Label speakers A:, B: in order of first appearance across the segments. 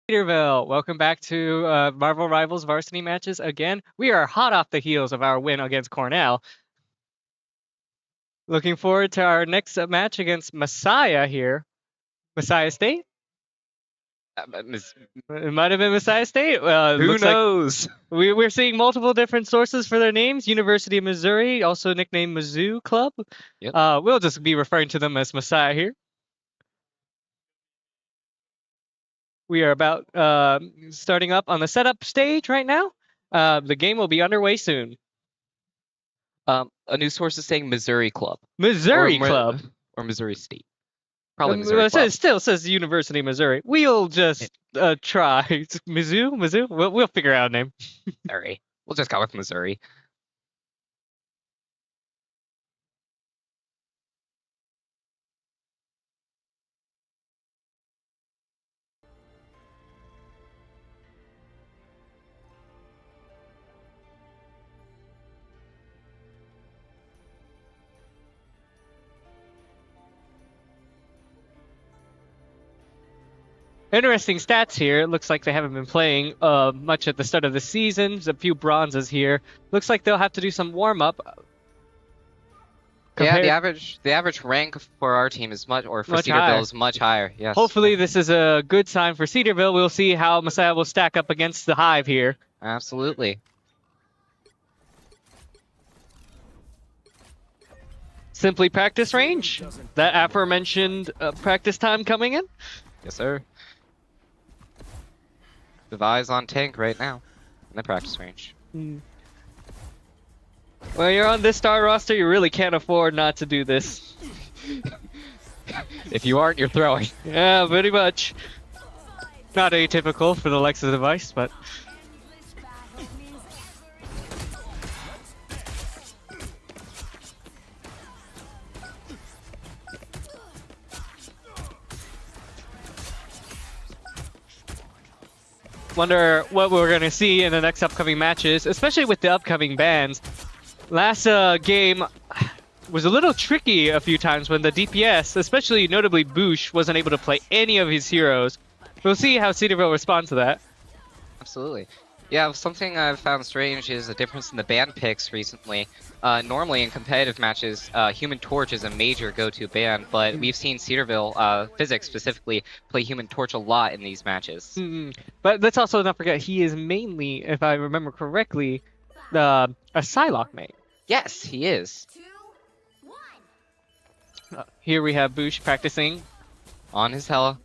A: Cedarville, welcome back to Marvel Rivals varsity matches again. We are hot off the heels of our win against Cornell. Looking forward to our next match against Messiah here. Messiah State? It might have been Messiah State.
B: Who knows?
A: Like we're seeing multiple different sources for their names. University of Missouri, also nicknamed Mizzou Club.
B: Yep.
A: We'll just be referring to them as Messiah here. We are about starting up on the setup stage right now. The game will be underway soon.
B: A news source is saying Missouri Club.
A: Missouri Club.
B: Or Missouri State. Probably Missouri Club.
A: It still says University of Missouri. We'll just try. It's Mizzou? We'll figure out a name.
B: Sorry. We'll just go with Missouri.
A: Interesting stats here. It looks like they haven't been playing much at the start of the season. There's a few bronzes here. Looks like they'll have to do some warm-up.
B: Yeah, the average rank for our team is for Cedarville is much higher. Yes.
A: Hopefully this is a good sign for Cedarville. We'll see how Messiah will stack up against the Hive here.
B: Absolutely.
A: Simply practice range. That aforementioned practice time coming in.
B: Yes, sir. The Vi's on tank right now in the practice range.
A: Well, you're on this star roster, you really can't afford not to do this.
B: If you aren't, you're throwing.
A: Yeah, pretty much. Not atypical for the Lexus device, but... Wonder what we're going to see in the next upcoming matches, especially with the upcoming bans. Last game was a little tricky a few times when the DPS, especially notably Boosh, wasn't able to play any of his heroes. We'll see how Cedarville responds to that.
B: Absolutely. Yeah, something I've found strange is the difference in the ban picks recently. Normally in competitive matches, Human Torch is a major go-to ban, but we've seen Cedarville, Physics specifically, play Human Torch a lot in these matches.
A: But let's also not forget, he is mainly, if I remember correctly, a Psylocke main.
B: Yes, he is.
A: Here we have Boosh practicing.
B: On his Hela.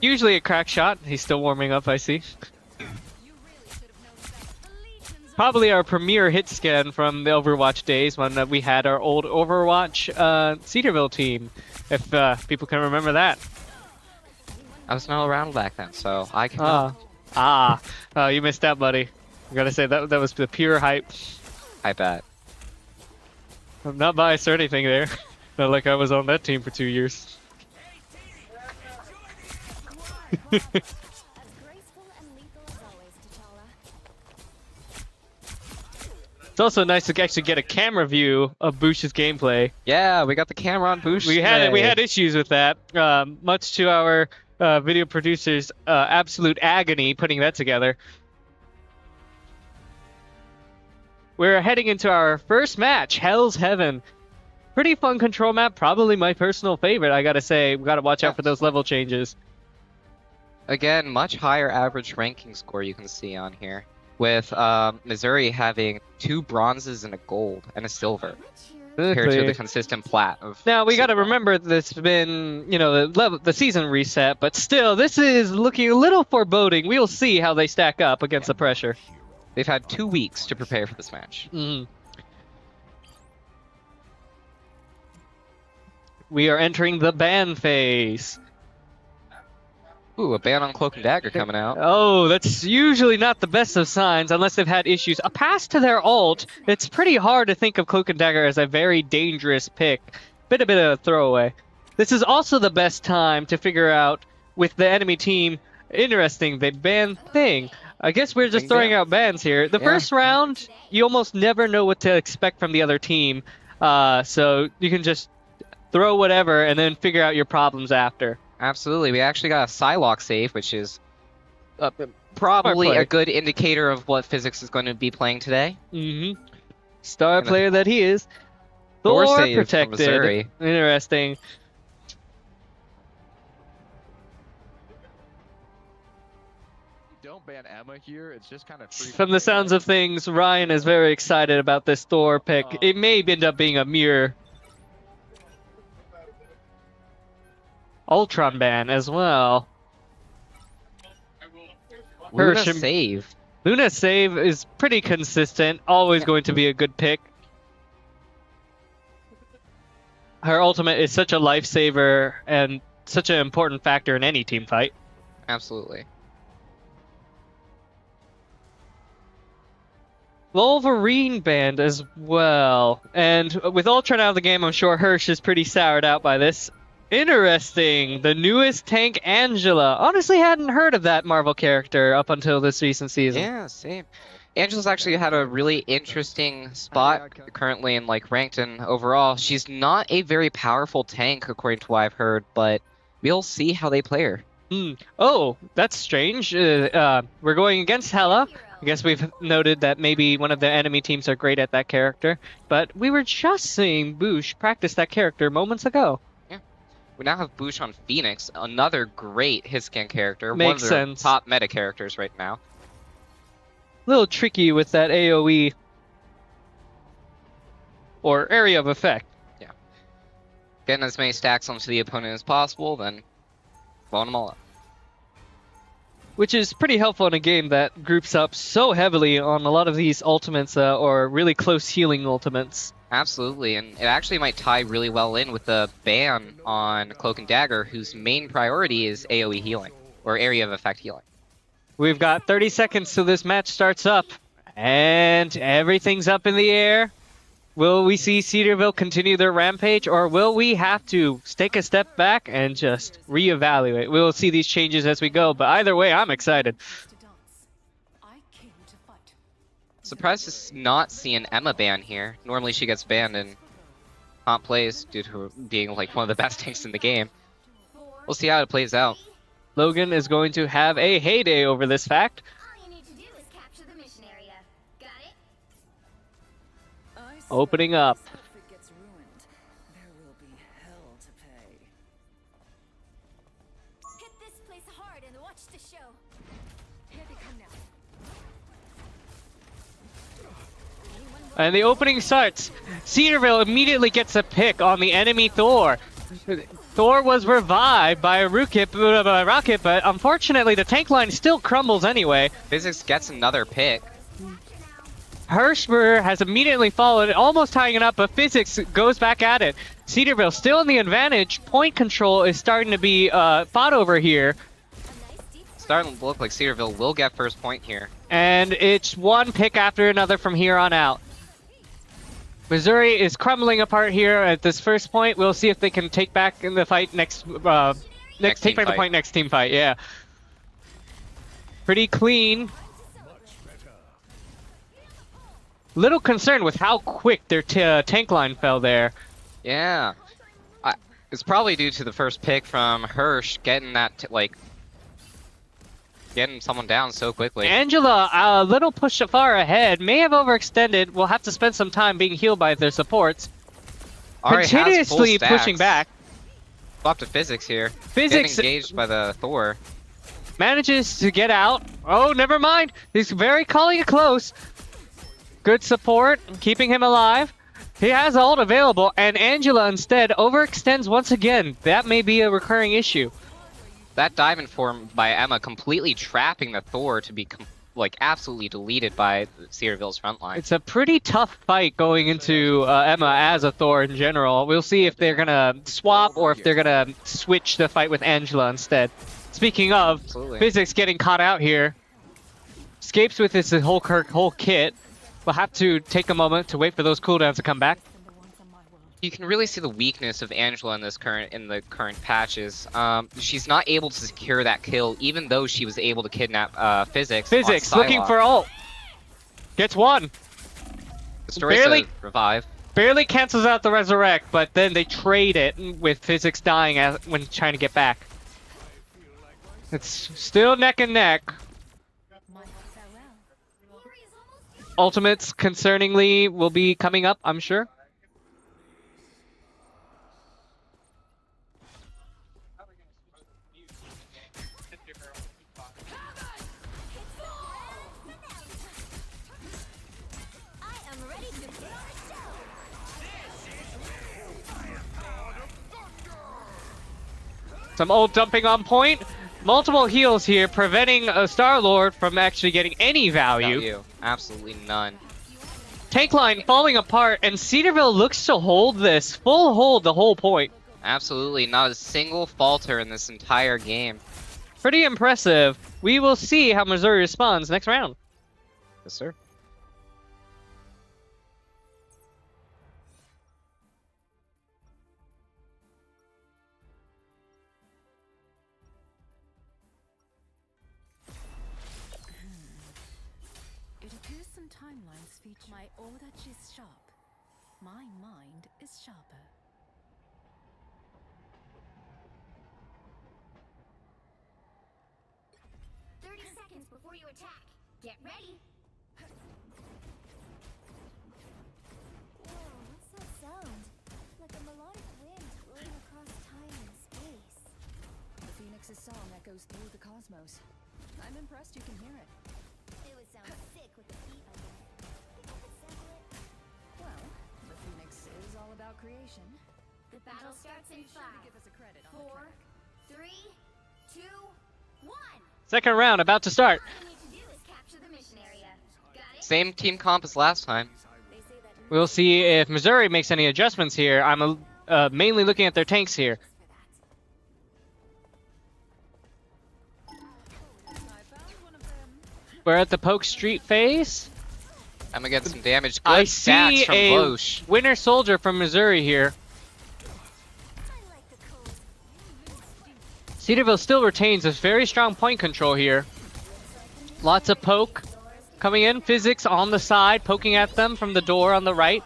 A: Usually a crack shot. He's still warming up, I see. Probably our premier hit scan from the Overwatch days when we had our old Overwatch Cedarville team, if people can remember that.
B: I was not around back then, so I can.
A: You missed out, buddy. I gotta say that was the pure hype.
B: I bet.
A: I'm not biased or anything there. Not like I was on that team for 2 years. It's also nice to actually get a camera view of Boosh's gameplay.
B: Yeah, we got the camera on Boosh.
A: We had issues with that, much to our video producer's absolute agony putting that together. We're heading into our first match, Hell's Heaven. Pretty fun control map, probably my personal favorite, I gotta say. We gotta watch out for those level changes.
B: Again, much higher average ranking score you can see on here, with Missouri having 2 bronzes and a gold and a silver compared to the consistent plat of.
A: Now we got to remember this has been, the season reset, but still this is looking a little foreboding. We'll see how they stack up against the pressure.
B: They've had 2 weeks to prepare for this match.
A: We are entering the ban phase.
B: Ooh, a ban on Cloak and Dagger coming out.
A: Oh, that's usually not the best of signs unless they've had issues. A pass to their ult, it's pretty hard to think of Cloak and Dagger as a very dangerous pick. Bit of a throwaway. This is also the best time to figure out with the enemy team. Interesting, they ban Thing. I guess we're just throwing out bans here. The first round, you almost never know what to expect from the other team. So you can just throw whatever and then figure out your problems after.
B: Absolutely. We actually got a Psylocke save, which is Probably
A: play.
B: a good indicator of what Physics is going to be playing today.
A: Mm-hmm. Star
B: And a
A: player that he is.
B: Thor
A: Thor
B: save from
A: protected.
B: Missouri.
A: Interesting.
C: Don't ban Emma here. It's just kind of free
A: From the sounds of things, Ryan is very excited about this Thor pick. It may end up being a mirror. Ultron ban as well.
B: Luna
A: Hersham-
B: save.
A: Luna save is pretty consistent. Always going to be a good pick. Her ultimate is such a lifesaver and such an important factor in any team fight.
B: Absolutely.
A: Wolverine banned as well. And with Ultron out of the game, I'm sure Hirsch is pretty soured out by this. Interesting. The newest tank, Angela. Honestly, hadn't heard of that Marvel character up until this recent season.
B: Yeah, same. Angela's actually had a really interesting spot currently in like ranked and overall. She's not a very powerful tank according to what I've heard, but we'll see how they play her.
A: Oh, that's strange. We're going against Hela. I guess we've noted that maybe one of the enemy teams are great at that character, but we were just seeing Boosh practice that character moments ago.
B: We now have Boosh on Phoenix, another great hitscan character.
A: Makes
B: one of their
A: sense.
B: top meta characters right now.
A: A little tricky with that AoE or area of effect.
B: Getting as many stacks onto the opponent as possible, then blowing them all up.
A: Which is pretty helpful in a game that groups up so heavily on a lot of these ultimates or really close healing ultimates.
B: Absolutely, and it actually might tie really well in with the ban on Cloak and Dagger, whose main priority is AoE healing, or area of effect healing.
A: We've got 30 seconds till this match starts up, and everything's up in the air. Will we see Cedarville continue their rampage, or will we have to take a step back and just reevaluate? We'll see these changes as we go, but either way, I'm excited.
B: Surprised to not see an Emma ban here. Normally she gets banned in comp plays due to her being like one of the best tanks in the game. We'll see how it plays out.
A: Logan is going to have a heyday over this fact.
D: All you need to do is capture the mission area. Got it?
A: Opening up.
E: If it gets ruined, there will be hell to pay.
D: Hit this place hard and watch the show. Here they come now.
A: And the opening starts. Cedarville immediately gets a pick on the enemy Thor. Thor was revived by a rocket, but unfortunately the tank line still crumbles anyway.
B: Physics gets another pick.
A: Hirschberg has immediately followed, almost tying it up, but Physics goes back at it. Cedarville still in the advantage. Point control is starting to be fought over here.
B: Starting to look like Cedarville will get first point here.
A: And it's one pick after another from here on out. Missouri is crumbling apart here at this first point. We'll see if they can take back in the fight next
B: Next
A: take
B: team
A: back the
B: fight.
A: point next team fight, yeah. Pretty clean. Little concerned with how quick their tank line fell there.
B: Yeah. It's probably due to the first pick from Hirsch getting that, getting someone down so quickly.
A: Angela, a little push far ahead, may have overextended. We'll have to spend some time being healed by their supports.
B: Already has full
A: Continuously
B: stacks.
A: pushing back.
B: Swap to Physics here.
A: Physics
B: Getting engaged by the Thor.
A: manages to get out. Oh, never mind. He's very calling it close. Good support, keeping him alive. He has ult available, and Angela instead overextends once again. That may be a recurring issue.
B: That diamond form by Emma completely trapping the Thor to be absolutely deleted by Cedarville's front line.
A: It's a pretty tough fight going into Emma as a Thor in general. We'll see if they're gonna swap or if they're gonna switch the fight with Angela instead. Speaking of,
B: Absolutely.
A: Physics getting caught out here. Escapes with his whole kit. We'll have to take a moment to wait for those cooldowns to come back.
B: You can really see the weakness of Angela in the current patches. She's not able to secure that kill, even though she was able to kidnap Physics.
A: Physics
B: on
A: looking
B: Psylocke.
A: for ult. Gets one.
B: Destroys
A: barely-
B: the revive.
A: Barely cancels out the resurrect, but then they trade it with Physics dying when trying to get back. It's still neck and neck. Ultimates, concerningly, will be coming up, I'm sure.
D: I am ready to blow the show.
A: Some ult dumping on point. Multiple heals here, preventing a Star-Lord from actually getting any value.
B: Absolutely none.
A: Tank line falling apart, and Cedarville looks to hold this. Full hold the whole point.
B: Absolutely not a single falter in this entire game.
A: Pretty impressive. We will see how Missouri responds next round.
B: Yes, sir.
E: It appears some timelines feature my order is sharp. My mind is sharper.
D: Seconds before you attack. Get ready. Whoa, what's that sound? Like a melodic wind blowing across time and space.
E: The Phoenix's song echoes through the cosmos. I'm impressed you can hear it.
D: It would sound sick with the beat on it. Think I could sample it?
E: Well, the Phoenix is all about creation.
D: The battle starts in
E: Be sure to
D: 5,
E: give us a credit on the
D: 4,
E: track.
D: 3, 2, 1.
A: Second round about to start.
D: All you need to do is capture the mission area. Got it?
B: Same team comp as last time.
D: They say that
A: We'll see if Missouri makes any adjustments here. I'm mainly looking at their tanks here.
E: I found one of them.
A: We're at the Poke Street phase.
B: I'm gonna get some damage. Good
A: I
B: stats
A: see
B: from
A: a
B: Loesch.
A: Winter Soldier from Missouri here.
D: I like the cold.
A: Cedarville still retains a very strong point control here. Lots of poke coming in. Physics on the side, poking at them from the door on the right.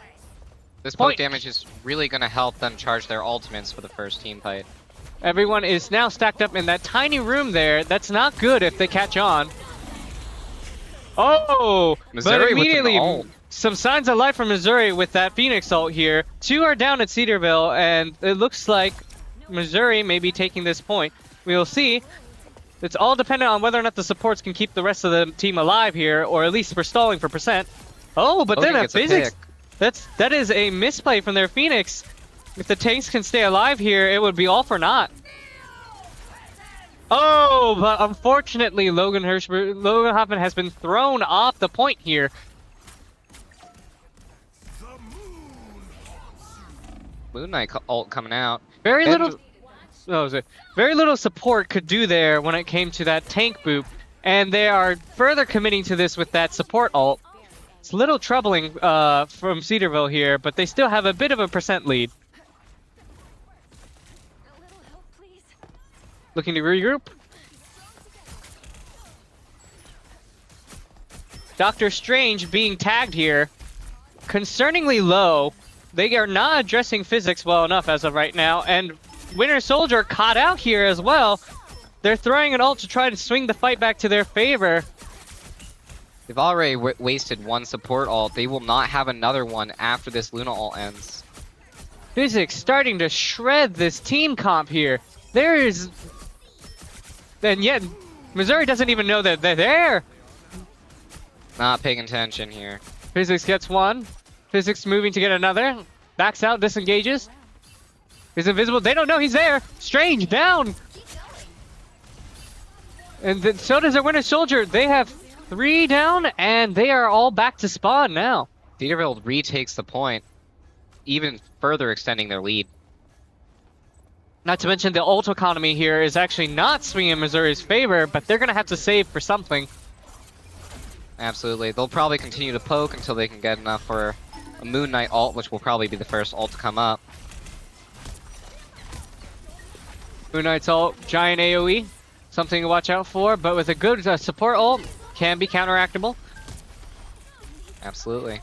B: This poke
A: Point.
B: damage is really gonna help them charge their ultimates for the first team fight.
A: Everyone is now stacked up in that tiny room there. That's not good if they catch on. Oh!
B: Missouri
A: but
B: with an
A: immediately,
B: ult.
A: some signs of life from Missouri with that Phoenix ult here. 2 are down at Cedarville, and it looks like Missouri may be taking this point. We will see. It's all dependent on whether or not the supports can keep the rest of the team alive here, or at least we're stalling for percent. Oh, but then
B: Logan
A: a
B: gets a
A: physics.
B: pick.
A: That is a misplay from their Phoenix. If the tanks can stay alive here, it would be all for naught. Oh, but unfortunately, Logan Hoffman has been thrown off the point here.
B: Moon Knight ult coming out.
A: Very
B: And-
A: little. Oh, is it? Very little support could do there when it came to that tank boop, and they are further committing to this with that support ult. It's a little troubling from Cedarville here, but they still have a bit of a percent lead.
D: A little help, please.
A: Looking to regroup. Doctor Strange being tagged here. Concerningly low. They are not addressing physics well enough as of right now, and Winter Soldier caught out here as well. They're throwing an ult to try to swing the fight back to their favor.
B: They've already wasted one support ult. They will not have another one after this Luna ult ends.
A: Physics starting to shred this team comp here. There is... And yet, Missouri doesn't even know that they're there.
B: Not paying attention here.
A: Physics gets one. Physics moving to get another. Backs out, disengages. He's invisible. They don't know he's there. Strange down. And then, so does their Winter Soldier. They have 3 down, and they are all back to spawn now.
B: Cedarville retakes the point, even further extending their lead.
A: Not to mention the ult economy here is actually not swinging in Missouri's favor, but they're going to have to save for something.
B: Absolutely. They'll probably continue to poke until they can get enough for a Moon Knight ult, which will probably be the first ult to come up.
A: Moon Knight's ult, giant AoE, something to watch out for, but with a good support ult, can be counteractable.
B: Absolutely.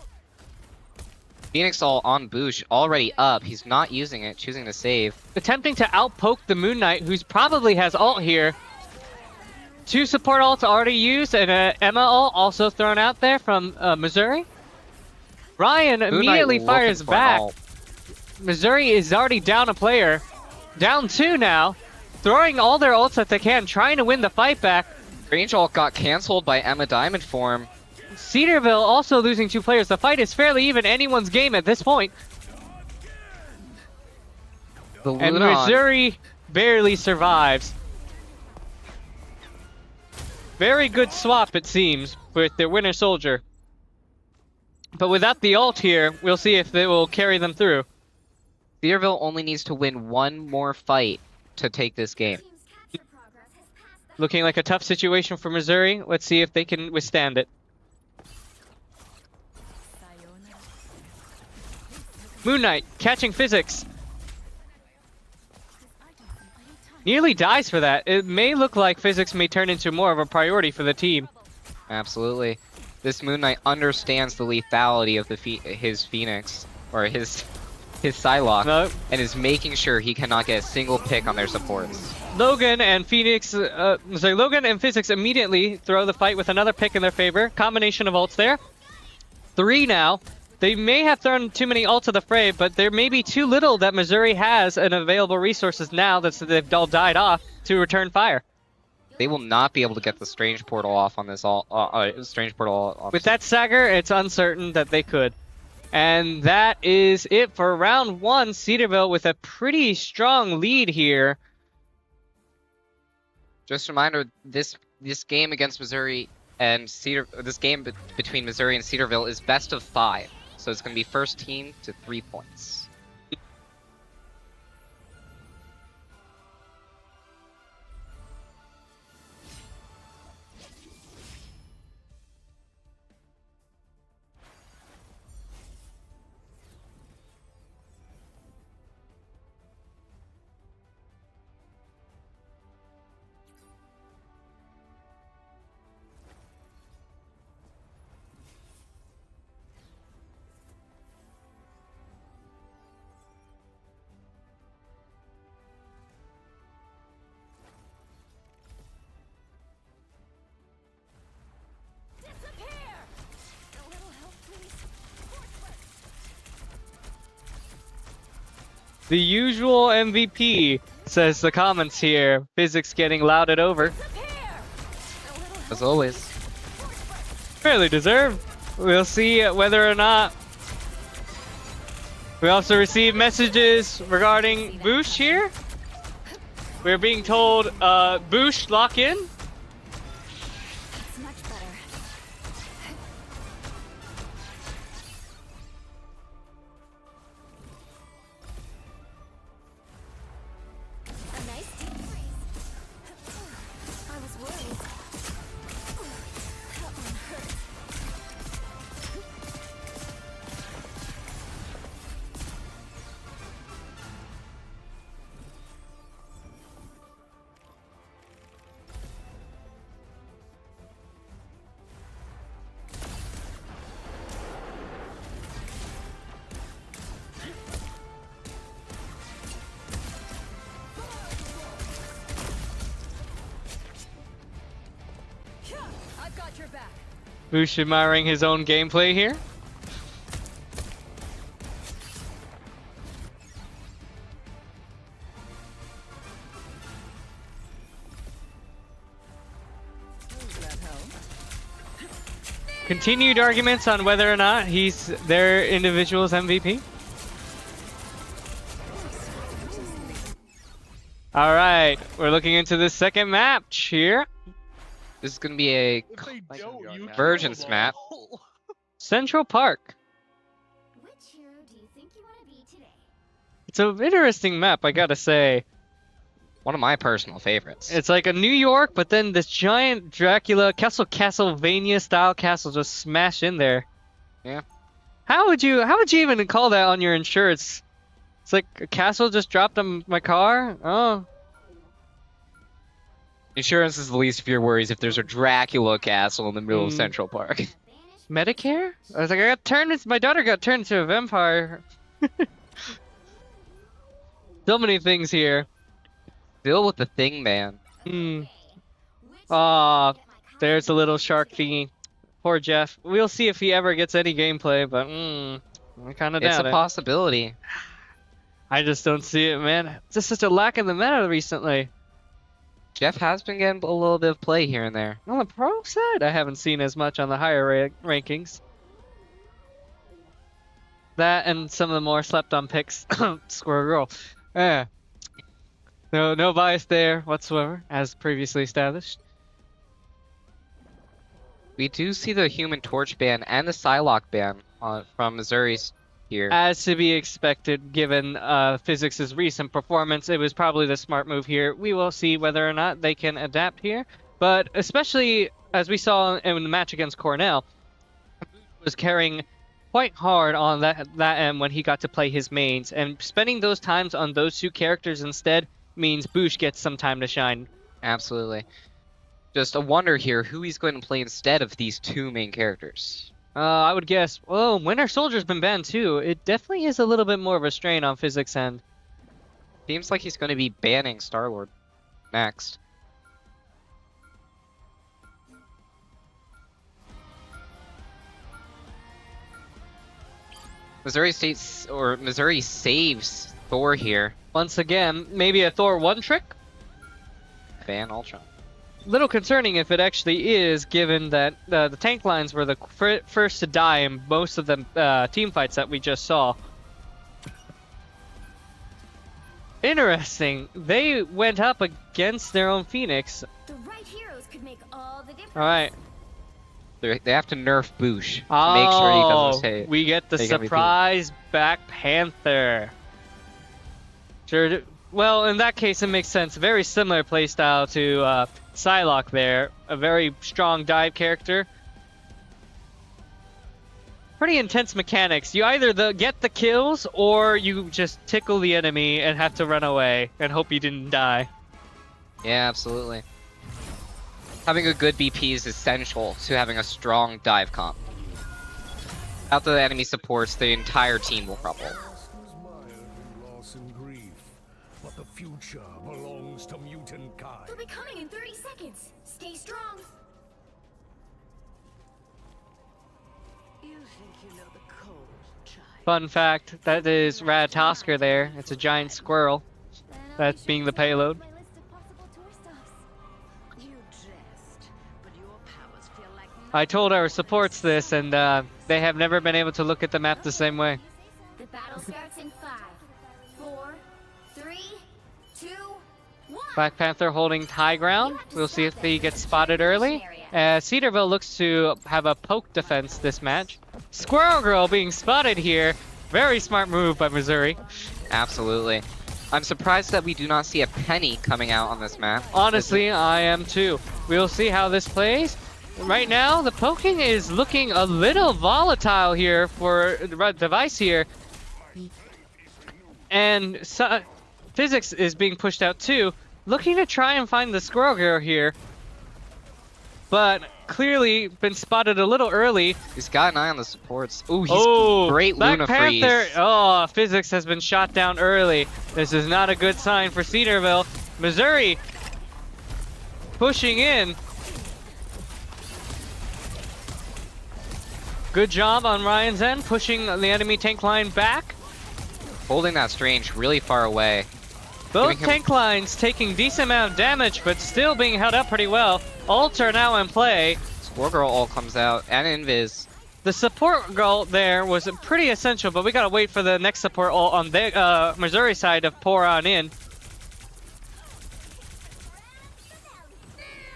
B: Phoenix ult on Boosh, already up. He's not using it, choosing to save.
A: Attempting to outpoke the Moon Knight, who's probably has ult here. 2 support ults already used, and Emma ult also thrown out there from Missouri. Ryan
B: Moon Knight
A: immediately
B: looking
A: fires
B: for an
A: back.
B: ult.
A: Missouri is already down a player. Down 2 now. Throwing all their ults that they can, trying to win the fight back.
B: Range ult got cancelled by Emma Diamond Form.
A: Cedarville also losing 2 players. The fight is fairly even, anyone's game at this point.
B: The
A: And
B: Lunon.
A: Missouri barely survives. Very good swap, it seems, with their winner soldier. But without the ult here, we'll see if it will carry them through.
B: Cedarville only needs to win one more fight to take this game.
D: Team's capture progress has passed the
A: Looking like a tough situation for Missouri. Let's see if they can withstand it.
E: Sayonara.
A: Moon Knight catching physics.
E: I don't see any time.
A: Nearly dies for that. It may look like physics may turn into more of a priority for the team.
B: Absolutely. This Moon Knight understands the lethality of his Phoenix, or his Psylocke,
A: No,
B: and is making sure he cannot get a single pick on their supports.
A: Logan and Logan and Physics immediately throw the fight with another pick in their favor. Combination of ults there. 3 now. They may have thrown too many ults to the fray, but there may be too little that Missouri has and available resources now that they've all died off to return fire.
B: They will not be able to get the Strange Portal off on this Strange Portal off.
A: With that Sagar, it's uncertain that they could. And that is it for round 1. Cedarville with a pretty strong lead here.
B: Just a reminder, this game against Missouri and between Missouri and Cedarville is best of 5. So it's going to be first team to 3 points.
D: disappear! A little help, please.
A: The usual MVP, says the comments here. Physics getting lauded over.
D: Disappear! A little help.
B: As always.
A: Fairly deserved. We'll see whether or not. We also received messages regarding Boosh here. We're being told, Boosh lock in.
D: That's much better. A nice deep freeze. I was worried. That one hurt. I've got your back.
A: Boosh admiring his own gameplay here. Continued arguments on whether or not he's their individual's MVP. All right, we're looking into the second match here.
B: This is going to be a
C: If they don't, you
B: Convergence
C: kill
B: map.
C: them all.
A: Central Park.
D: Which hero do you think you want to be today?
A: It's an interesting map, I gotta say.
B: One of my personal favorites.
A: It's like a New York, but then this giant Dracula Castlevania style castle just smashed in there.
B: Yeah.
A: How would you even call that on your insurance? It's like a castle just dropped on my car. Oh,
B: Insurance is the least of your worries if there's a Dracula castle in the middle of
A: Mm.
B: Central Park.
D: Vanish.
A: Medicare? I was like, my daughter got turned into a vampire. So many things here.
B: Deal with the thing, man.
A: Hmm.
D: Which
A: Aw, there's a little shark thingy. Poor Jeff. We'll see if he ever gets any gameplay, but I kind of
B: It's
A: doubt
B: a
A: it.
B: possibility.
A: I just don't see it, man. Just such a lack in the meta recently.
B: Jeff has been getting a little bit of play here and there.
A: On the pro side, I haven't seen as much on the higher rankings. That and some of the more slept-on picks. Squirrel Girl. Yeah. No bias there whatsoever, as previously established.
B: We do see the Human Torch ban and the Psylocke ban from Missouri's here.
A: As to be expected, given Physics' recent performance, it was probably the smart move here. We will see whether or not they can adapt here. But especially, as we saw in the match against Cornell, was carrying quite hard on that end when he got to play his mains. And spending those times on those two characters instead means Boosh gets some time to shine.
B: Absolutely. Just a wonder here who he's going to play instead of these two main characters.
A: I would guess, well, Winter Soldier's been banned too. It definitely is a little bit more of a strain on Physics' end.
B: Seems like he's going to be banning Star-Lord next. Missouri saves Thor here.
A: Once again, maybe a Thor 1 trick?
B: Ban Ultron.
A: Little concerning if it actually is, given that the tank lines were the first to die in most of the team fights that we just saw. Interesting. They went up against their own Phoenix.
D: The right heroes could make all the difference.
A: All right.
B: They have to nerf Boosh to
A: Oh,
B: make sure he doesn't say
A: we get the
B: take MVP.
A: surprise Black Panther. Sure. Well, in that case, it makes sense. Very similar playstyle to Psylocke there. A very strong dive character. Pretty intense mechanics. You either get the kills or you just tickle the enemy and have to run away and hope you didn't die.
B: Yeah, absolutely. Having a good BP is essential to having a strong dive comp. Without the enemy supports, the entire team will crumble.
F: Loss and grief, but the future belongs to mutant kind.
D: They'll be coming in 30 seconds. Stay strong.
E: You think you know the code, child?
A: Fun fact, that is Ratatosker there. It's a giant squirrel.
D: Then I'll
A: That's
D: be
A: being
D: sure
A: the
D: to send
A: payload.
D: my list of possible tour stops.
E: You jest, but your powers feel like
A: I told our supports this, and they have never been able to look at the map the same way.
D: The battle starts in 5, 4, 3, 2, 1.
A: Black Panther holding high ground. We'll see if he gets spotted early. Cedarville looks to have a poke defense this match. Squirrel Girl being spotted here. Very smart move by Missouri.
B: Absolutely. I'm surprised that we do not see a Penny coming out on this map.
A: Honestly, I am too. We'll see how this plays. Right now, the poking is looking a little volatile here for the device here. And Physics is being pushed out too, looking to try and find the Squirrel Girl here. But clearly been spotted a little early.
B: He's got an eye on the supports. Ooh, he's great
A: Black
B: Luna
A: Panther.
B: freeze.
A: Oh, Physics has been shot down early. This is not a good sign for Cedarville. Missouri pushing in. Good job on Ryan's end, pushing the enemy tank line back.
B: Holding that Strange really far away.
A: Both
B: Giving him-
A: tank lines taking decent amount of damage, but still being held up pretty well. Ults are now in play.
B: Squirrel Girl ult comes out, and Invis.
A: The support goal there was pretty essential, but we gotta wait for the next support ult on the Missouri side to pour on in.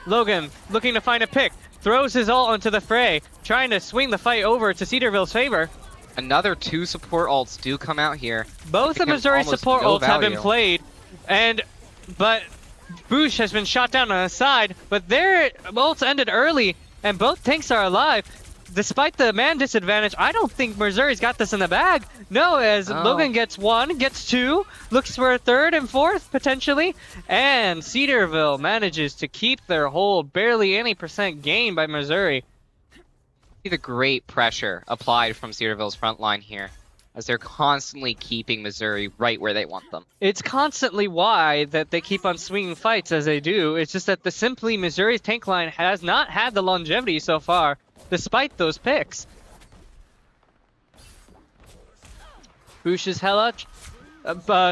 A: Logan looking to find a pick, throws his ult onto the fray, trying to swing the fight over to Cedarville's favor.
B: Another 2 support ults do come out here.
A: Both the
B: Giving him
A: Missouri
B: almost
A: support
B: no
A: ults have been
B: value.
A: played, but Boosh has been shot down on the side, but their ults ended early, and both tanks are alive. Despite the man disadvantage, I don't think Missouri's got this in the bag. No, as
B: Oh.
A: Logan gets 1, gets 2, looks for a 3rd and 4th, potentially, and Cedarville manages to keep their hold. Barely any percent gain by Missouri.
B: See the great pressure applied from Cedarville's front line here. as they're constantly keeping Missouri right where they want them.
A: It's constantly why that they keep on swinging fights as they do. It's just that the simply Missouri's tank line has not had the longevity so far, despite those picks. Bush's Hella,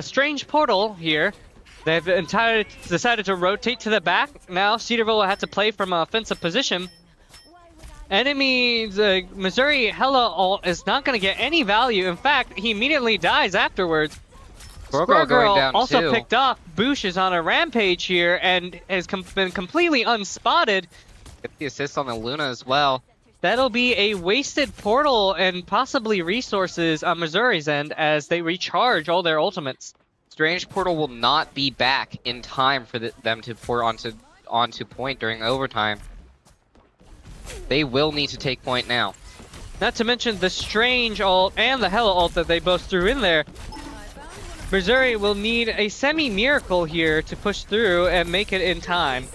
A: strange portal here. They've decided to rotate to the back. Now Cedarville will have to play from an offensive position. Enemy's Missouri Hella ult is not going to get any value. In fact, he immediately dies afterwards.
B: Squirrel going down
A: also
B: too.
A: picked off. Bush is on a rampage here and has been completely unspotted.
B: Get the assist on the Luna as well.
A: That'll be a wasted portal and possibly resources on Missouri's end as they recharge all their ultimates.
B: Strange Portal will not be back in time for them to pour onto point during overtime. They will need to take point now.
A: Not to mention the Strange ult and the Hella ult that they both threw in there. Missouri will need a semi-miracle here to push through and make it in time.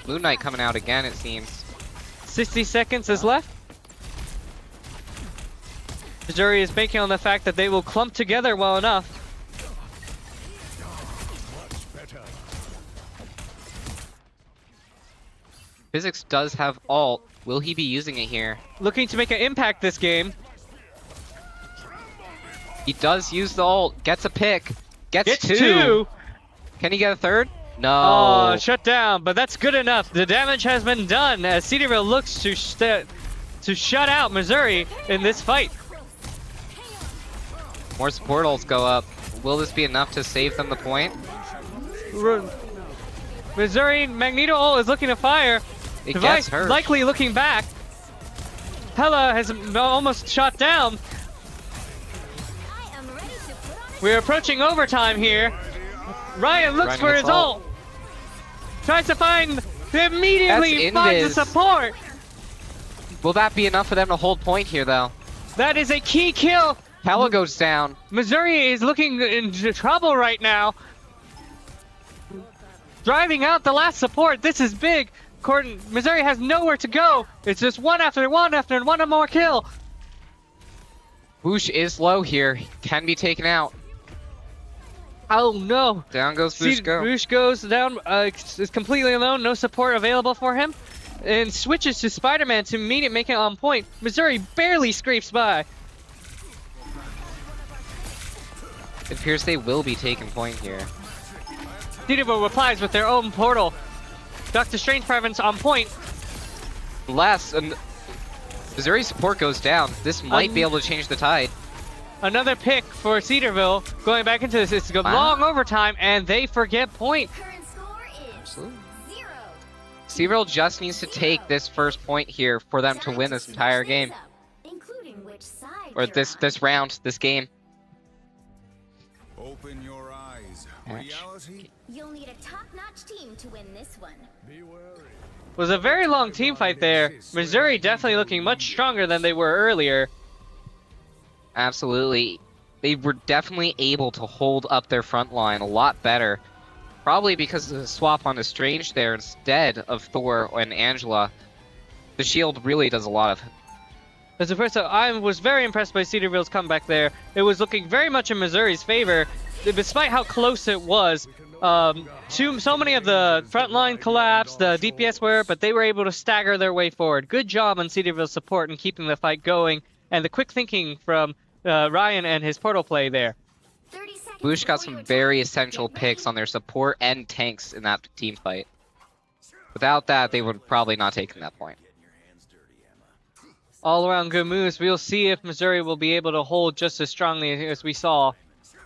B: Moon Knight coming out again, it seems.
A: 60 seconds is left. Missouri is banking on the fact that they will clump together well enough.
B: Physics does have ult. Will he be using it here?
A: Looking to make an impact this game.
B: He does use the ult. Gets a pick. Gets two.
A: two.
B: Can he get a third? No.
A: Oh, shut down, but that's good enough. The damage has been done as Cedarville looks to shut out Missouri in this fight.
B: More support ults go up. Will this be enough to save them the point?
A: Missouri Magneto ult is looking to fire.
B: It
A: Device
B: gets hurt.
A: likely looking back. Hella has almost shot down.
D: I am ready to put on a
A: We're approaching overtime here. Ryan looks
B: Running
A: for
B: his
A: his ult. Tries to find, immediately
B: That's
A: finds the
B: invis.
A: support.
B: Will that be enough for them to hold point here, though?
A: That is a key kill.
B: Hella goes down.
A: Missouri is looking into trouble right now. Driving out the last support. This is big. Missouri has nowhere to go. It's just one after one more kill.
B: Boosh is low here. Can be taken out.
A: Oh no.
B: Down goes Boosh go.
A: Bush goes down, is completely alone, no support available for him, and switches to Spider-Man to make it on point. Missouri barely scrapes by.
B: It appears they will be taking point here.
A: Cedarville replies with their own portal. Doctor Strange presence on point.
B: Missouri's support goes down. This might be able to change the tide.
A: Another pick for Cedarville going back into this. It's a long overtime, and they forget point.
D: current score is 0.
B: Cedarville just needs to take this first point here for them to win this entire game.
D: Including which side
B: Or
D: you're
B: this
D: on.
B: round, this game.
F: Open your eyes.
B: Match.
F: Reality?
D: You'll need a top-notch team to win this one.
F: Be wary.
A: Was a very long team fight there. Missouri definitely looking much stronger than they were earlier.
B: Absolutely. They were definitely able to hold up their front line a lot better. Probably because of the swap onto Strange there instead of Thor and Angela. The shield really does a lot of...
A: As a first, I was very impressed by Cedarville's comeback there. It was looking very much in Missouri's favor, despite how close it was. So many of the front line collapsed, the DPS were, but they were able to stagger their way forward. Good job on Cedarville's support in keeping the fight going, and the quick thinking from Ryan and his portal play there.
D: 30 seconds
B: Bush got
D: before
B: some
D: your
B: very
D: time.
B: essential
D: Get ready.
B: picks on their support and tanks in that team fight. Without that, they would probably not taken that point.
A: All around good moves. We'll see if Missouri will be able to hold just as strongly as we saw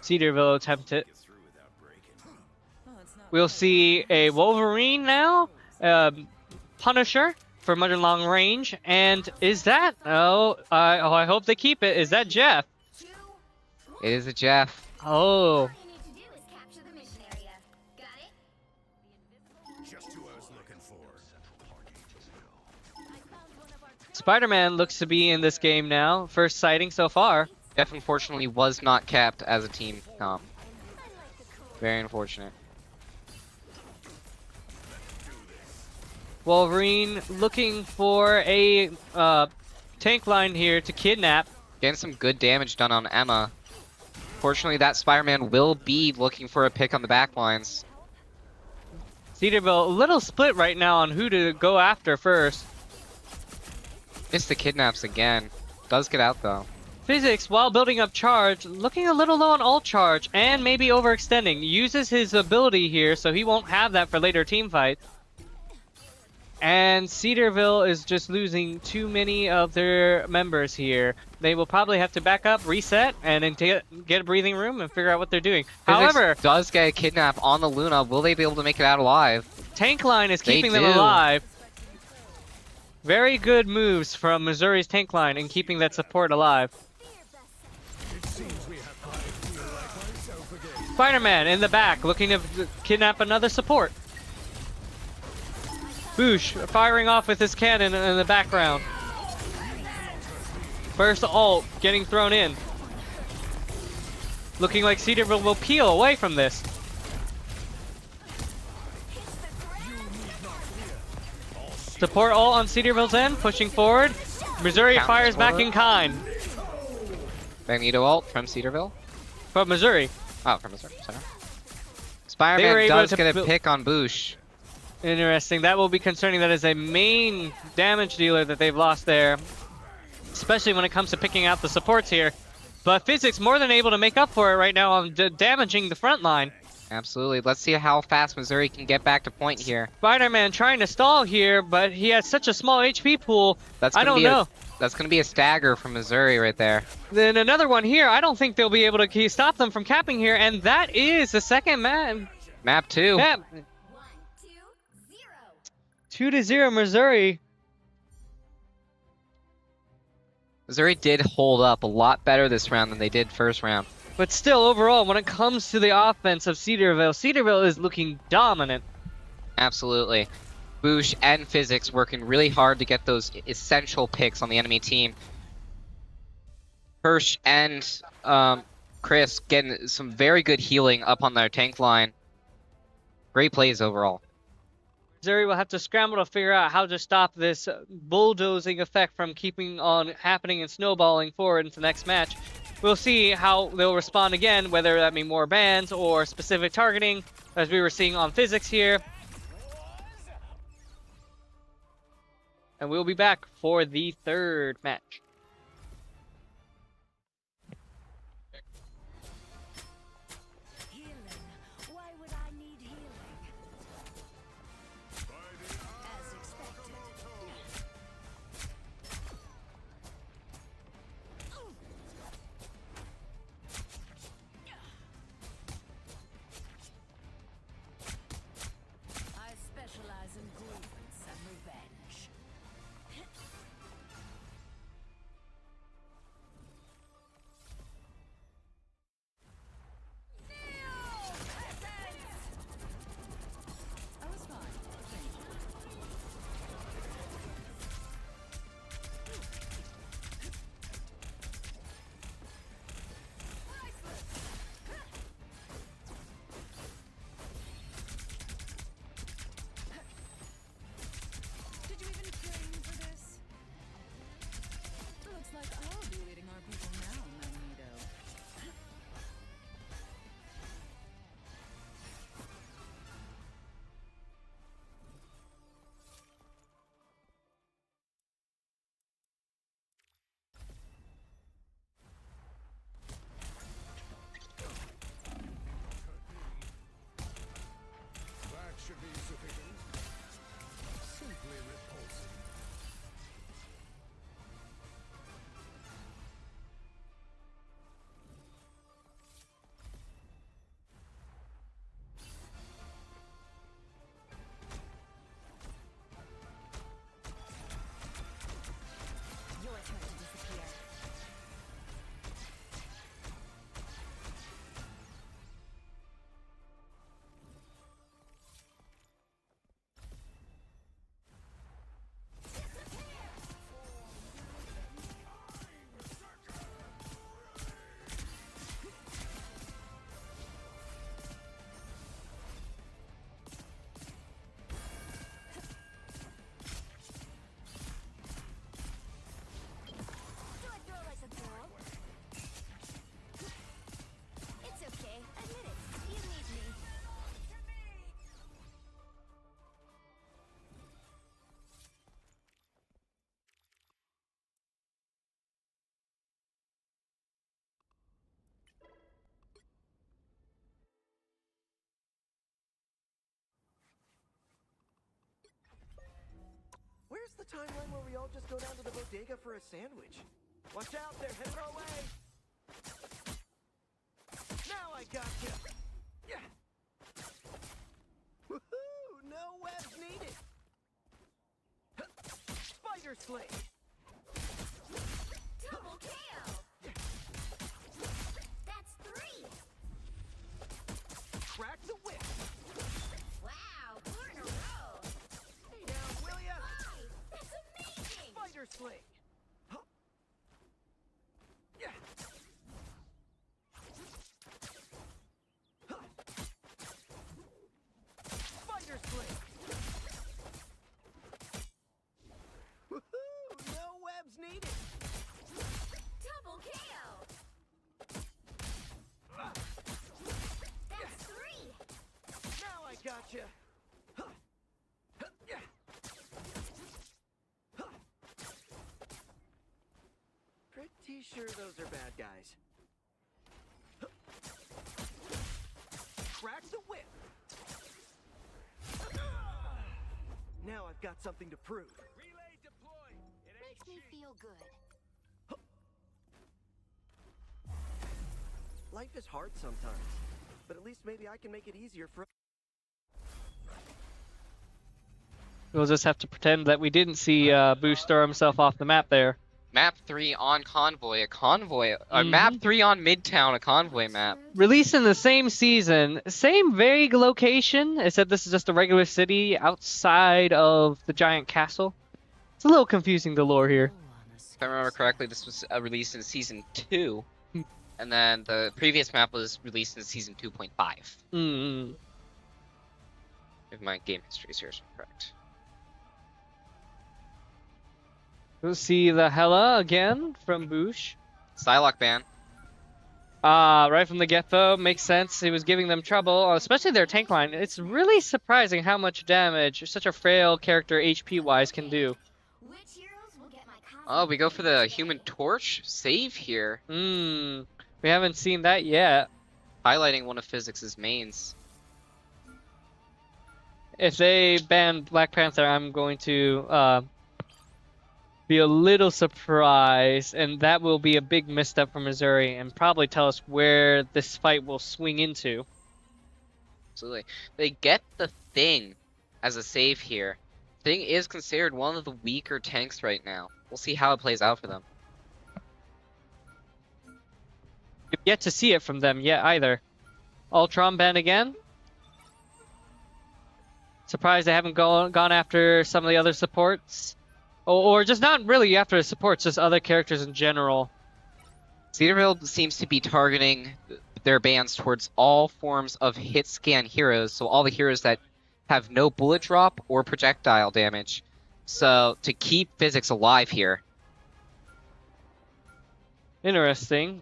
A: Cedarville attempt it. We'll see a Wolverine now, Punisher for much long range, and is that? I hope they keep it. Is that Jeff?
D: 2,
B: It is a Jeff.
A: Oh,
D: all you need to do is capture the mission area. Got it?
F: Just who I was looking for.
A: Spider-Man looks to be in this game now. First sighting so far.
B: Jeff unfortunately was not capped as a team comp. Very unfortunate.
A: Wolverine looking for a tank line here to kidnap.
B: Getting some good damage done on Emma. Fortunately, that Spider-Man will be looking for a pick on the back lines.
A: Cedarville a little split right now on who to go after first.
B: Missed the kidnaps again. Does get out though.
A: Physics, while building up charge, looking a little low on ult charge and maybe overextending. Uses his ability here, so he won't have that for later team fights. And Cedarville is just losing too many of their members here. They will probably have to back up, reset, and then get a breathing room and figure out what they're doing.
B: Physics
A: However,
B: does get a kidnap on the Luna. Will they be able to make it out alive?
A: Tank line is
B: They
A: keeping them
B: do.
A: alive. Very good moves from Missouri's tank line in keeping that support alive.
F: It seems we have I feel like myself again.
A: Spider-Man in the back looking to kidnap another support. Boosh firing off with his cannon in the background. First ult getting thrown in. Looking like Cedarville will peel away from this. Support ult on Cedarville's end, pushing forward. Missouri
B: Counter
A: fires back
B: support.
A: in kind.
B: Magneto ult from Cedarville.
A: From Missouri.
B: Oh, from Missouri. Sorry.
A: They were
B: Spider-Man
A: able
B: does
A: to
B: get a
A: build-
B: pick on Boosh.
A: Interesting. That will be concerning. That is a main damage dealer that they've lost there. Especially when it comes to picking out the supports here. But Physics more than able to make up for it right now on damaging the front line.
B: Absolutely. Let's see how fast Missouri can get back to point here.
A: Spider-Man trying to stall here, but he has such a small HP pool.
B: That's
A: I
B: gonna
A: don't
B: be
A: know.
B: That's going to be a stagger from Missouri right there.
A: Then another one here. I don't think they'll be able to stop them from capping here. And that is the second map.
B: Map 2.
A: 2-0 Missouri.
B: Missouri did hold up a lot better this round than they did first round.
A: But still, overall, when it comes to the offense of Cedarville, Cedarville is looking dominant.
B: Absolutely. Boosh and Physics working really hard to get those essential picks on the enemy team. Hirsch and Chris getting some very good healing up on their tank line. Great plays overall.
A: Missouri will have to scramble to figure out how to stop this bulldozing effect from keeping on happening and snowballing forward into the next match. We'll see how they'll respond again, whether that mean more bans or specific targeting, as we were seeing on Physics here. And we'll be back for the third match.
E: Healing. Why would I need healing? As expected. I specialize in grievance and revenge.
G: timeline where we all just go down to the bodega for a sandwich? Watch out, they're headed our way! Now I got you! Yeah! Woohoo! No webs needed! Spider Slate!
D: Double kill! That's 3!
G: Crack the whip!
D: Wow, 4 in a row!
G: Stay down, will ya?
D: 5! That's amazing!
G: Spider Slate! Huh. Yeah! Huh. Spider Slate! Woohoo! No webs needed!
D: Double kill! That's 3!
G: Now I gotcha! Huh. Huh. Yeah. Huh. Pretty sure those are bad guys. Huh. Crack the whip! Now I've got something to prove. Relay deployed! It ain't
D: Makes me feel good.
G: Life is hard sometimes, but at least maybe I can make it easier for.
A: We'll just have to pretend that we didn't see Boosh throw himself off the map there.
B: Map 3 on Convoy, a convoy. Map 3 on Midtown, a convoy map.
A: Released in the same season, same vague location, except this is just a regular city outside of the giant castle. It's a little confusing, the lore here.
B: If I remember correctly, this was released in Season 2. And then the previous map was released in Season 2.5.
A: Mm-hmm.
B: If my game history here is correct.
A: We'll see the Hela again from Boosh.
B: Psylocke ban.
A: Right from the get-go, makes sense. He was giving them trouble, especially their tank line. It's really surprising how much damage such a frail character HP-wise can do.
D: Which heroes will get my
B: Oh, we go for the Human Torch save here.
A: We haven't seen that yet.
B: Highlighting one of Physics' mains.
A: If they ban Black Panther, I'm going to be a little surprised, and that will be a big misstep for Missouri and probably tell us where this fight will swing into.
B: Absolutely. They get the Thing as a save here. Thing is considered one of the weaker tanks right now. We'll see how it plays out for them.
A: We've yet to see it from them yet either. Ultron ban again. Surprised they haven't gone after some of the other supports. Or just not really after the supports, just other characters in general.
B: Cedarville seems to be targeting their bans towards all forms of hit scan heroes, so all the heroes that have no bullet drop or projectile damage. So to keep Physics alive here.
A: Interesting.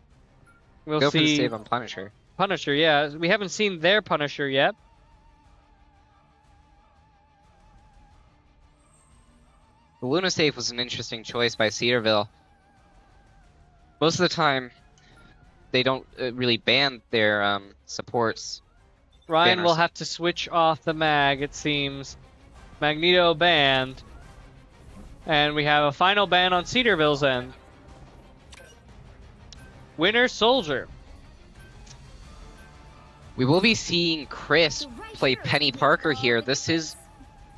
A: We'll
B: Go
A: see.
B: for the save on Punisher.
A: Punisher, yeah. We haven't seen their Punisher yet.
B: The Luna save was an interesting choice by Cedarville. Most of the time, they don't really ban their supports.
A: Ryan
B: Banners.
A: will have to switch off the mag, it seems. Magneto banned. And we have a final ban on Cedarville's end. Winter Soldier.
B: We will be seeing Chris play Penny Parker here. This is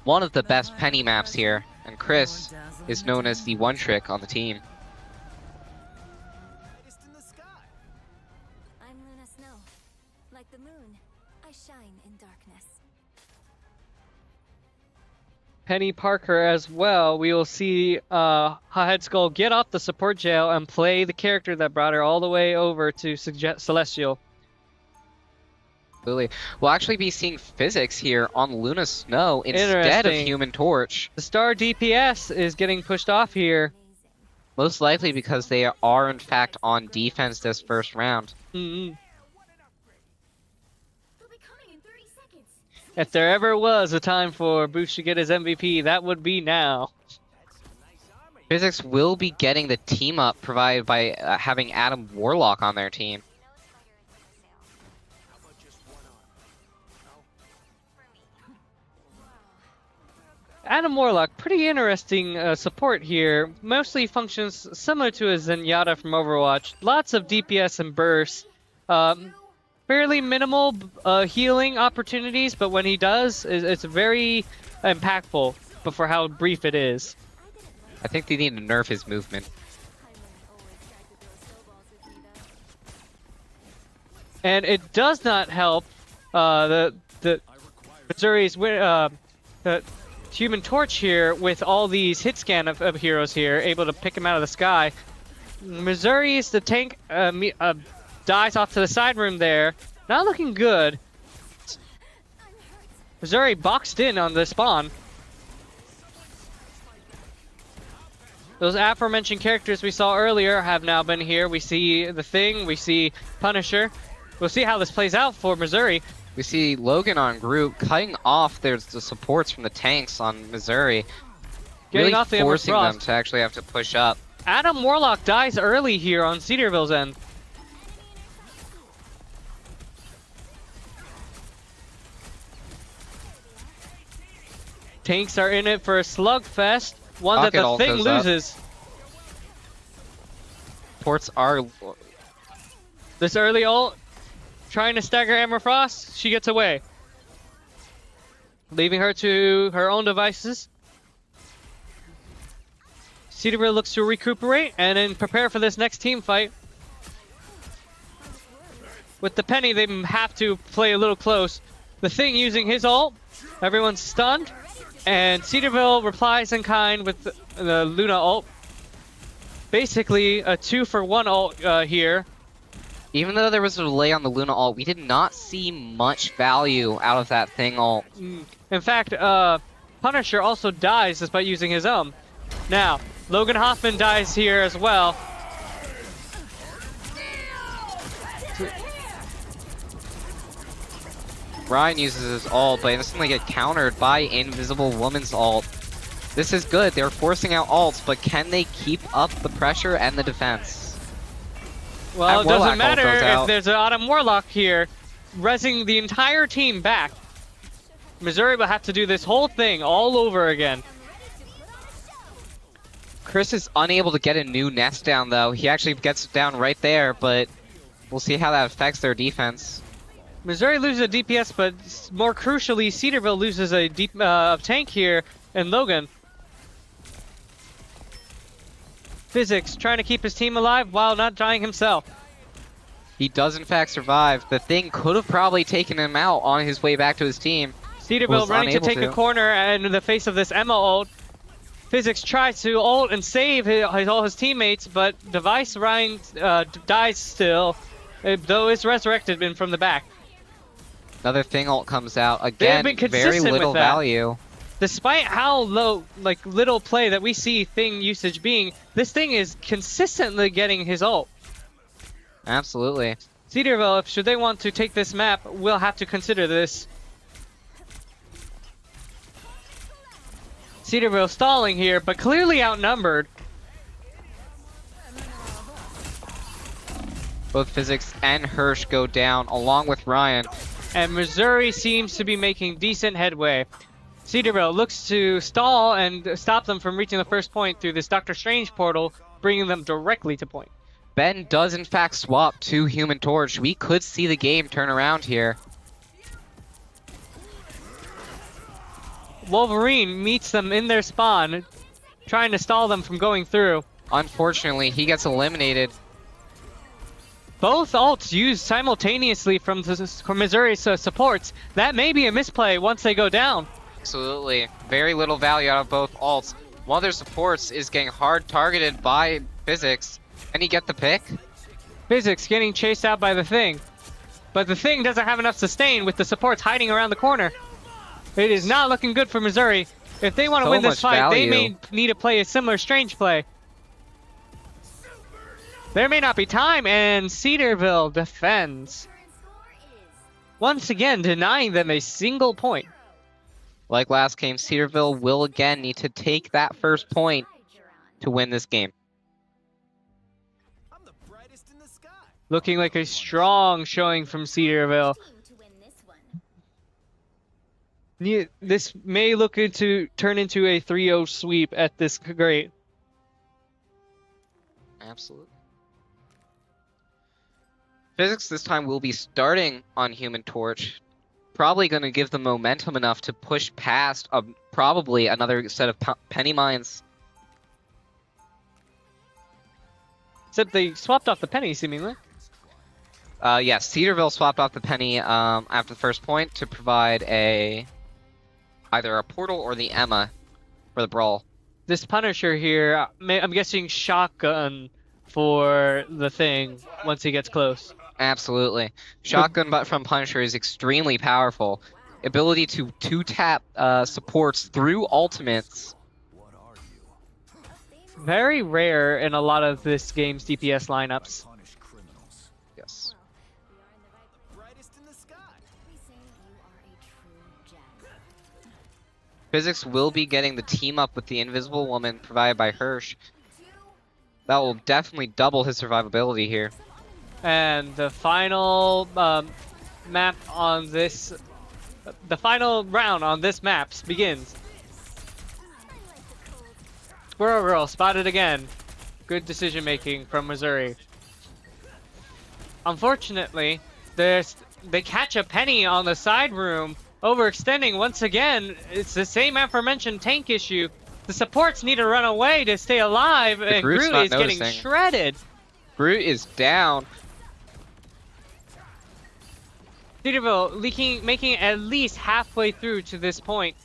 B: one of the best Penny maps here, and Chris is known as the one trick on the team.
G: Brightest in the sky.
D: I'm Luna Snow. Like the moon, I shine in darkness.
A: Penny Parker as well. We will see Head Skull get off the support jail and play the character that brought her all the way over to Celestial.
B: Absolutely. We'll actually be seeing Physics here on Luna Snow instead of
A: Interesting.
B: Human Torch.
A: The star DPS is getting pushed off here.
D: Amazing.
B: Most likely because they are in fact on defense this first round.
A: Mm-hmm.
D: They'll be coming in 30 seconds.
A: If there ever was a time for Boosh to get his MVP, that would be now.
B: Physics will be getting the team up provided by having Adam Warlock on their team.
G: How about just one arm?
A: Adam Warlock, pretty interesting support here. Mostly functions similar to a Zenyatta from Overwatch. Lots of DPS and bursts. Fairly minimal healing opportunities, but when he does, it's very impactful. But for how brief it is.
B: I think they need to nerf his movement.
A: And it does not help the Missouri's Human Torch here with all these hit scan of heroes here, able to pick him out of the sky. Missouri's the tank dies off to the side room there. Not looking good. Missouri boxed in on the spawn. Those aforementioned characters we saw earlier have now been here. We see the Thing, we see Punisher. We'll see how this plays out for Missouri.
B: We see Logan on Groot cutting off the supports from the tanks on Missouri.
A: Getting
B: Really
A: off the Ember
B: forcing them
A: Frost.
B: to actually have to push up.
A: Adam Warlock dies early here on Cedarville's end. Tanks are in it for a slugfest. One
B: Rocket
A: that the
B: ult
A: Thing
B: goes up.
A: loses.
B: Ports are...
A: This early ult, trying to stagger Ember Frost, she gets away. Leaving her to her own devices. Cedarville looks to recuperate and then prepare for this next team fight. With the Penny, they have to play a little close. The Thing using his ult, everyone's stunned, and Cedarville replies in kind with the Luna ult. Basically, a 2-for-1 ult here.
B: Even though there was a delay on the Luna ult, we did not see much value out of that Thing ult.
A: In fact, Punisher also dies despite using his own. Now, Logan Hoffman dies here as well.
B: Ryan uses his ult, but instantly get countered by Invisible Woman's ult. This is good. They're forcing out ults, but can they keep up the pressure and the defense?
A: Well, it
B: Warlock
A: doesn't
B: ult
A: matter
B: goes
A: if
B: out.
A: there's an Autumn Warlock here, rezzing the entire team back. Missouri will have to do this whole thing all over again.
B: Chris is unable to get a new nest down, though. He actually gets it down right there, but we'll see how that affects their defense.
A: Missouri loses a DPS, but more crucially, Cedarville loses a deep tank here, and Logan. Physics trying to keep his team alive while not dying himself.
B: He does, in fact, survive. The Thing could have probably taken him out on his way back to his team.
A: Cedarville
B: Was
A: running to
B: unable
A: take a corner, and in the face of this Emma ult, Physics tries to ult and save all his teammates, but Device Ryan dies still, though it's resurrected from the back.
B: Another Thing ult comes out.
A: They've
B: Again,
A: been
B: very
A: consistent
B: little
A: with that.
B: value.
A: Despite how little play that we see Thing usage being, this Thing is consistently getting his ult.
B: Absolutely.
A: Cedarville, should they want to take this map, will have to consider this. Cedarville stalling here, but clearly outnumbered.
B: Both Physics and Hirsch go down, along with Ryan.
A: And Missouri seems to be making decent headway. Cedarville looks to stall and stop them from reaching the first point through this Doctor Strange portal, bringing them directly to point.
B: Ben does, in fact, swap to Human Torch. We could see the game turn around here.
A: Wolverine meets them in their spawn, trying to stall them from going through.
B: Unfortunately, he gets eliminated.
A: Both ults used simultaneously from Missouri's supports. That may be a misplay once they go down.
B: Absolutely. Very little value out of both ults. One of their supports is getting hard targeted by Physics. Can he get the pick?
A: Physics getting chased out by the Thing. But the Thing doesn't have enough sustain with the supports hiding around the corner. It is not looking good for Missouri. If they want to
B: So
A: win this
B: much
A: fight, they
B: value.
A: may need to play a similar Strange play. There may not be time, and Cedarville defends. Once again, denying them a single point.
B: Like last game, Cedarville will again need to take that first point to win this game.
G: I'm the brightest in the sky.
A: Looking like a strong showing from Cedarville. This may turn into a 3-0 sweep at this grade.
B: Absolutely. Physics this time will be starting on Human Torch. Probably going to give them momentum enough to push past probably another set of penny mines.
A: Except they swapped off the penny, seemingly.
B: Yes, Cedarville swapped off the penny after the first point to provide either a portal or the Emma for the brawl.
A: This Punisher here, I'm guessing shotgun for the thing once he gets close.
B: Absolutely. Shotgun butt from Punisher is extremely powerful. Ability to 2-tap supports through ultimates.
A: Very rare in a lot of this game's DPS lineups.
B: Yes.
G: Brightest in the sky.
D: We say you are a true gem.
B: Physics will be getting the team up with the Invisible Woman provided by Hirsch. That will definitely double his survivability here.
A: And the final map on this, the final round on this map begins. Squirrel Girl spotted again. Good decision making from Missouri. Unfortunately, they catch a penny on the side room, overextending once again. It's the same aforementioned tank issue. The supports need to run away to stay alive, and
B: Groot's
A: Groot
B: not
A: is getting
B: noticing.
A: shredded.
B: Groot is down.
A: Cedarville making it at least halfway through to this point.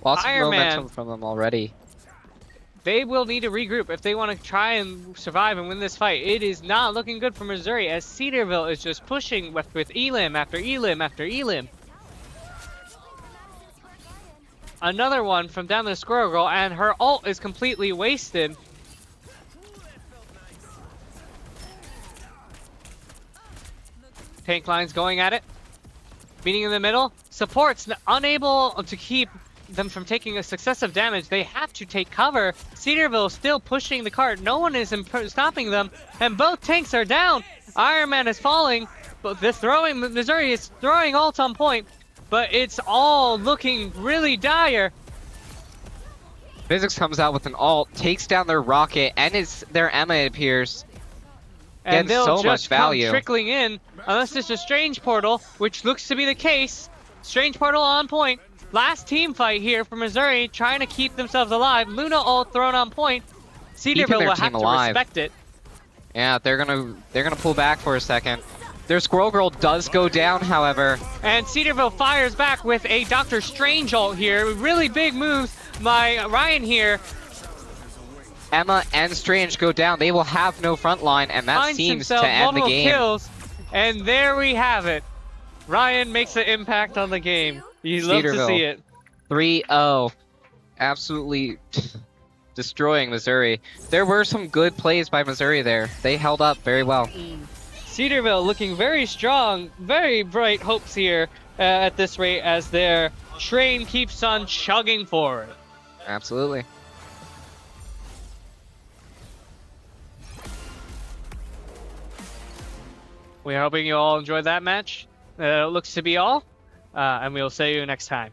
B: Lots of
A: Iron Man.
B: momentum from them already.
A: They will need to regroup if they want to try and survive and win this fight. It is not looking good for Missouri as Cedarville is just pushing with Elim after Elim after Elim. Another one from down the Squirrel Girl, and her ult is completely wasted. Tank line's going at it. Meeting in the middle. Supports unable to keep them from taking a successive damage. They have to take cover. Cedarville still pushing the cart. No one is stopping them, and both tanks are down. Iron Man is falling, but Missouri is throwing ult on point, but it's all looking really dire.
B: Physics comes out with an ult, takes down their rocket, and their Emma, it appears.
A: And
B: Getting
A: they'll
B: so
A: just
B: much value.
A: come trickling in, unless it's a Strange Portal, which looks to be the case. Strange Portal on point. Last team fight here for Missouri, trying to keep themselves alive. Luna ult thrown on point. Cedarville
B: their
A: will
B: team
A: have to
B: alive.
A: respect it.
B: Yeah, they're gonna pull back for a second. Their Squirrel Girl does go down, however.
A: And Cedarville fires back with a Doctor Strange ult here. Really big moves by Ryan here.
B: Emma and Strange go down. They will have no front line, and that
A: Finds
B: seems
A: himself
B: to end the
A: multiple
B: game.
A: kills. And there we have it. Ryan makes an impact on the game. You love to
B: Cedarville.
A: see it.
B: 3-0. Absolutely destroying Missouri. There were some good plays by Missouri there. They held up very well.
A: Cedarville looking very strong, very bright hopes here at this rate as their train keeps on chugging forward.
B: Absolutely.
A: We're hoping you all enjoyed that match. It looks to be all, and we'll see you next time.